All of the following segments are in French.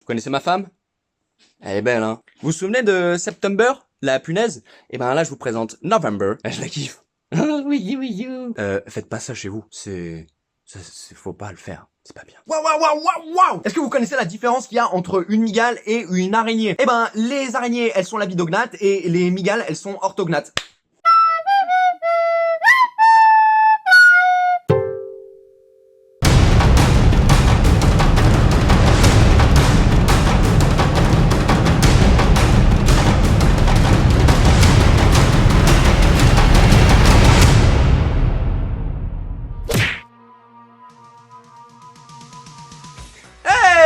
connaissez ma femme? Elle est belle, hein. Vous vous souvenez de September, la punaise? Eh ben là, je vous présente November. Je la kiffe. Oui, oui, oui. Faites pas ça chez vous. Faut pas le faire. C'est pas bien. Waouh. Est-ce que vous connaissez la différence qu'il y a entre une mygale et une araignée? Eh ben, les araignées, elles sont labidognates et les mygales, elles sont orthognates.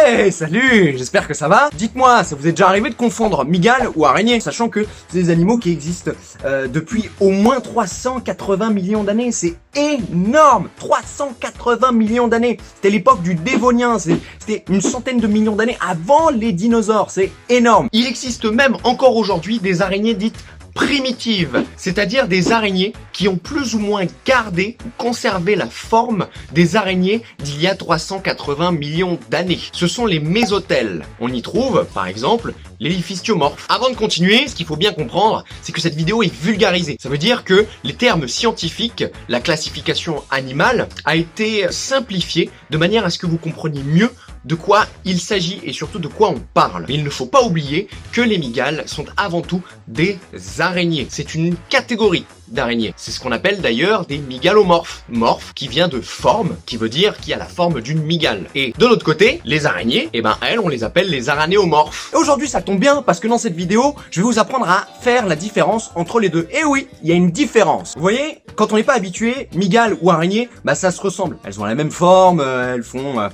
Hey, salut, j'espère que ça va. Dites-moi, ça vous est déjà arrivé de confondre mygale ou araignée, sachant que c'est des animaux qui existent depuis au moins 380 millions d'années. C'est énorme, 380 millions d'années. C'était l'époque du Dévonien, c'était une centaine de millions d'années avant les dinosaures, c'est énorme. Il existe même encore aujourd'hui des araignées dites primitives, c'est-à-dire des araignées qui ont plus ou moins gardé ou conservé la forme des araignées d'il y a 380 millions d'années. Ce sont les mésotèles. On y trouve, par exemple, les liphistiomorphes. Avant de continuer, ce qu'il faut bien comprendre, c'est que cette vidéo est vulgarisée. Ça veut dire que les termes scientifiques, la classification animale, a été simplifiée de manière à ce que vous compreniez mieux de quoi il s'agit et surtout de quoi on parle. Mais il ne faut pas oublier que les mygales sont avant tout des araignées. C'est une catégorie d'araignées. C'est ce qu'on appelle d'ailleurs des mygalomorphes. Morphe qui vient de forme, qui veut dire qui a la forme d'une mygale. Et de l'autre côté, les araignées, eh ben elles, on les appelle les aranéomorphes. Et aujourd'hui, ça tombe bien parce que dans cette vidéo, je vais vous apprendre à faire la différence entre les deux. Et oui, il y a une différence. Vous voyez, quand on n'est pas habitué, mygale ou araignée, bah ça se ressemble. Elles ont la même forme, elles font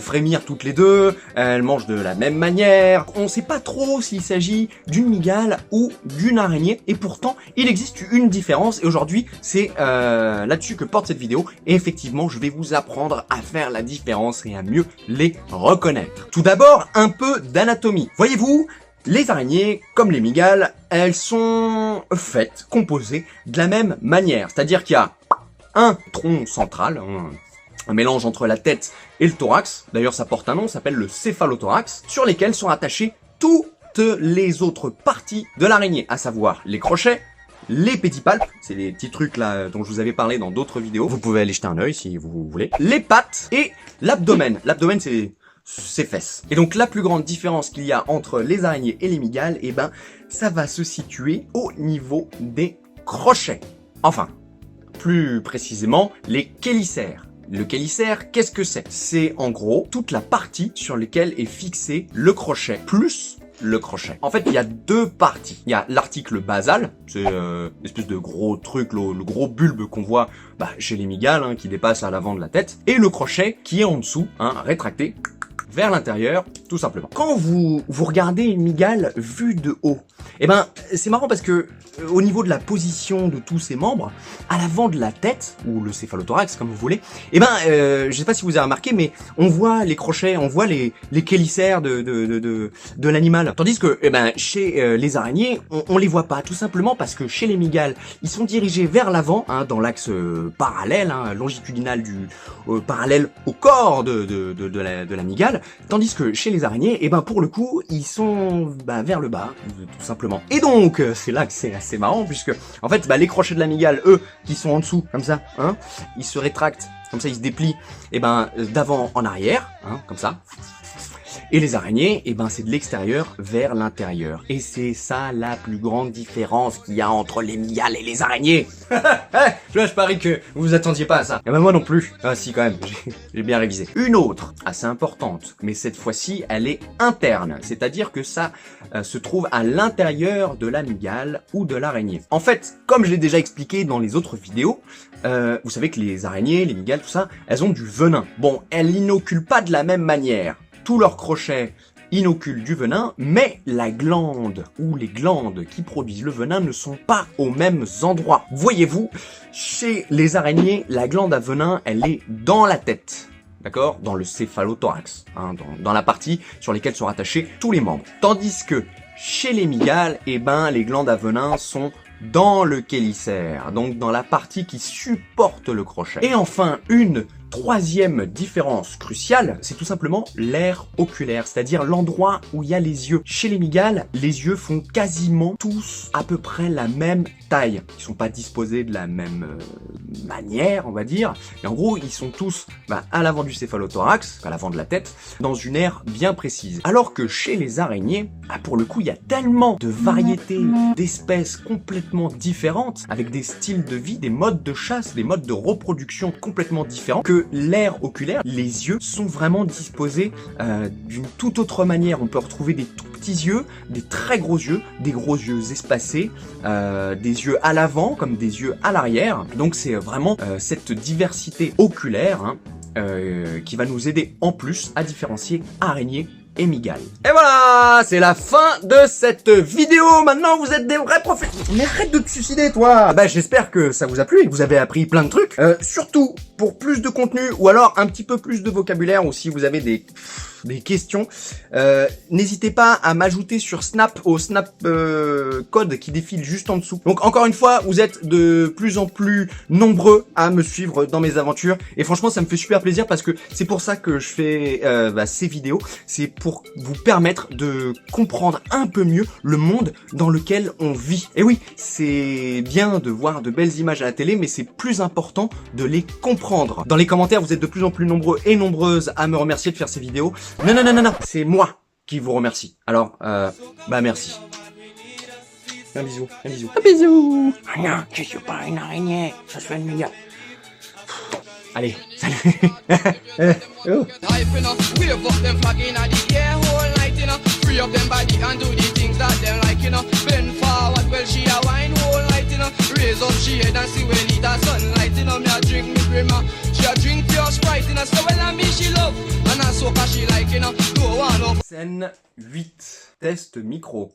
frémir toutes les deux, elles mangent de la même manière. On sait pas trop s'il s'agit d'une mygale ou d'une araignée. Et pourtant, il existe une différence. Et aujourd'hui, c'est là-dessus que porte cette vidéo. Et effectivement, je vais vous apprendre à faire la différence et à mieux les reconnaître. Tout d'abord, un peu d'anatomie. Voyez-vous, les araignées, comme les mygales, elles sont faites, composées de la même manière. C'est-à-dire qu'il y a un tronc central, un mélange entre la tête et le thorax. D'ailleurs, ça porte un nom, ça s'appelle le céphalothorax, sur lesquels sont attachées toutes les autres parties de l'araignée, à savoir les crochets, les pédipalpes, c'est les petits trucs là dont je vous avais parlé dans d'autres vidéos. Vous pouvez aller jeter un œil si vous voulez. Les pattes et l'abdomen. L'abdomen, c'est ses fesses. Et donc la plus grande différence qu'il y a entre les araignées et les mygales, eh ben, ça va se situer au niveau des crochets. Enfin, plus précisément, les chélicères. Le chélicère, qu'est-ce que c'est? C'est en gros toute la partie sur laquelle est fixé le crochet, plus le crochet. En fait, il y a deux parties. Il y a l'article basal, c'est l'espèce de gros truc, le gros bulbe qu'on voit chez les mygales, qui dépasse à l'avant de la tête, et le crochet qui est en dessous, rétracté vers l'intérieur, tout simplement. Quand vous regardez une mygale vue de haut, eh ben, c'est marrant parce que au niveau de la position de tous ses membres, à l'avant de la tête, ou le céphalothorax, comme vous voulez, eh ben, je sais pas si vous avez remarqué, mais on voit les crochets, on voit les chélicères de l'animal. Tandis que, eh ben, chez les araignées, on les voit pas, tout simplement parce que chez les mygales, ils sont dirigés vers l'avant, dans l'axe parallèle, longitudinal parallèle au corps de la mygale, tandis que chez les araignées, eh ben, pour le coup, ils sont vers le bas, tout simplement. Et donc, c'est là que c'est assez marrant, puisque, en fait, les crochets de la mygale, eux, qui sont en dessous, comme ça, ils se rétractent, comme ça, ils se déplient, et ben, d'avant en arrière, comme ça. Et les araignées, eh ben, c'est de l'extérieur vers l'intérieur. Et c'est ça la plus grande différence qu'il y a entre les mygales et les araignées. Je parie que vous vous attendiez pas à ça. Et ben moi non plus. Ah si, quand même, j'ai bien révisé. Une autre, assez importante, mais cette fois-ci, elle est interne. C'est-à-dire que ça se trouve à l'intérieur de la mygale ou de l'araignée. En fait, comme je l'ai déjà expliqué dans les autres vidéos, vous savez que les araignées, les mygales, tout ça, elles ont du venin. Bon, elles l'inoculent pas de la même manière. Tous leurs crochets inoculent du venin, mais la glande ou les glandes qui produisent le venin ne sont pas aux mêmes endroits. Voyez-vous, chez les araignées, la glande à venin, elle est dans la tête. D'accord? Dans le céphalothorax, dans la partie sur laquelle sont rattachés tous les membres. Tandis que chez les mygales, eh ben, les glandes à venin sont dans le chélicère, donc dans la partie qui supporte le crochet. Et enfin, une troisième différence cruciale, c'est tout simplement l'aire oculaire, c'est-à-dire l'endroit où il y a les yeux. Chez les mygales, les yeux font quasiment tous à peu près la même taille. Ils sont pas disposés de la même manière, on va dire, et en gros, ils sont tous à l'avant du céphalothorax, à l'avant de la tête, dans une aire bien précise. Alors que chez les araignées, pour le coup, il y a tellement de variétés d'espèces complètement différentes, avec des styles de vie, des modes de chasse, des modes de reproduction complètement différents, que l'aire oculaire, les yeux, sont vraiment disposés d'une toute autre manière. On peut retrouver des tout petits yeux, des très gros yeux, des gros yeux espacés, des yeux à l'avant comme des yeux à l'arrière. Donc c'est vraiment cette diversité oculaire qui va nous aider en plus à différencier araignées et mygales. Et voilà, c'est la fin de cette vidéo. Maintenant, vous êtes des vrais professionnels. Mais arrête de te suicider, toi. J'espère que ça vous a plu et que vous avez appris plein de trucs. Surtout, pour plus de contenu ou alors un petit peu plus de vocabulaire, ou si vous avez des questions, n'hésitez pas à m'ajouter sur Snap au Snap code qui défile juste en dessous. Donc encore une fois, vous êtes de plus en plus nombreux à me suivre dans mes aventures et franchement ça me fait super plaisir parce que c'est pour ça que je fais ces vidéos, c'est pour vous permettre de comprendre un peu mieux le monde dans lequel on vit. Et oui, c'est bien de voir de belles images à la télé, mais c'est plus important de les comprendre. Dans les commentaires, vous êtes de plus en plus nombreux et nombreuses à me remercier de faire ces vidéos. Non, c'est moi qui vous remercie. Alors, merci. Un bisou, un bisou. Un bisou. Non, je suis pas une araignée, je suis une mygale. Allez, salut. Hype, you know, wave up them flag inna the air whole night, you know. Free up them body and do the things that them like, you know. Bend forward, well she a wine whole night, you know. Raise up she head and see where it a sunlight, you know. Me a drink me grandma, she a drink pure Sprite, you know. So well I me she love, and I soca she like, you know. No one up. Scène 8. Test micro.